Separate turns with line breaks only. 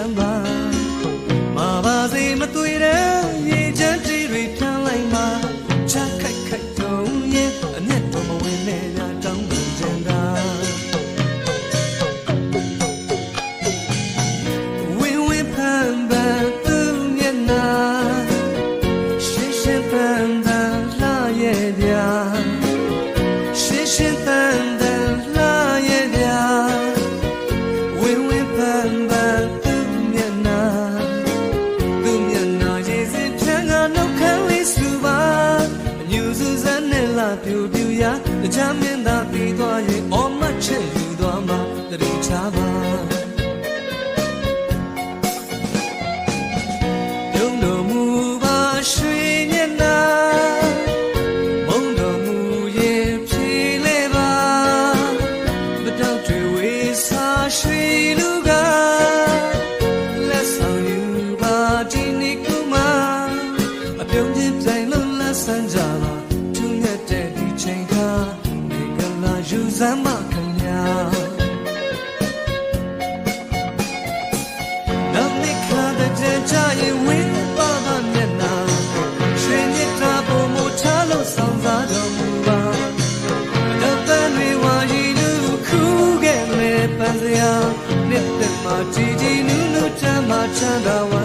မ်းပါမပါစေမတွေ့တဲ့ရေချမ်းတီတွေထမ်းလိုက်မှာချခိုက်ခိုက်တုံးရင်အမျက်တော်မဝင်နဲ့ညတောင်းပန်ချင်တာဝင်းဝင်းဖန်ပန်သူ့မျက်နှာရှင်းရှင်းပန်းပန်းလှရဲ့ဗျာရှင်းရှင်းပန်းပန်းလှရဲ့ဗျာဝင်းဝင်းဖန်ပန်းသူ့မျက်နှာရေစစ်ဖြန်းကနှုတ်ခမ်းလေးစုပါအညူစုစမ်းနဲ့လာပြူပြူရာတချမ်းမင်းသားပြီးသွားရင်အော်မချစ်ယူသွားမှာတတိချပါပြုံးတော်မူပါရွှေမျက်နှာမုံတော်မူရဲ့ဖြေလေပါမတောက်တွေဝေးစားရွှေလူကလက်ဆောင်ယူပါဒီနေ့ကူမပြုံးချင်းပြိုင်လို့လက်ဆန်းကြပါသူ့ရဲ့တဲ့ဒီချိန်ခါဒီကလာယူစမ်းမခင်ဗျာနောက်နေ့ခါတဲ့ကြရင်ဝင်းပါပါမျက်နှာရွှေမြစ်တာပုံမထားလို့ဆောင်စားတော်မူပါတော့တန်တွေဝါရီလူခုခဲ့မဲ့ပန်းစရာနှစ်သက်မှာကြည်ကြည်နူးနူးချမ်းသာချမ်းသာ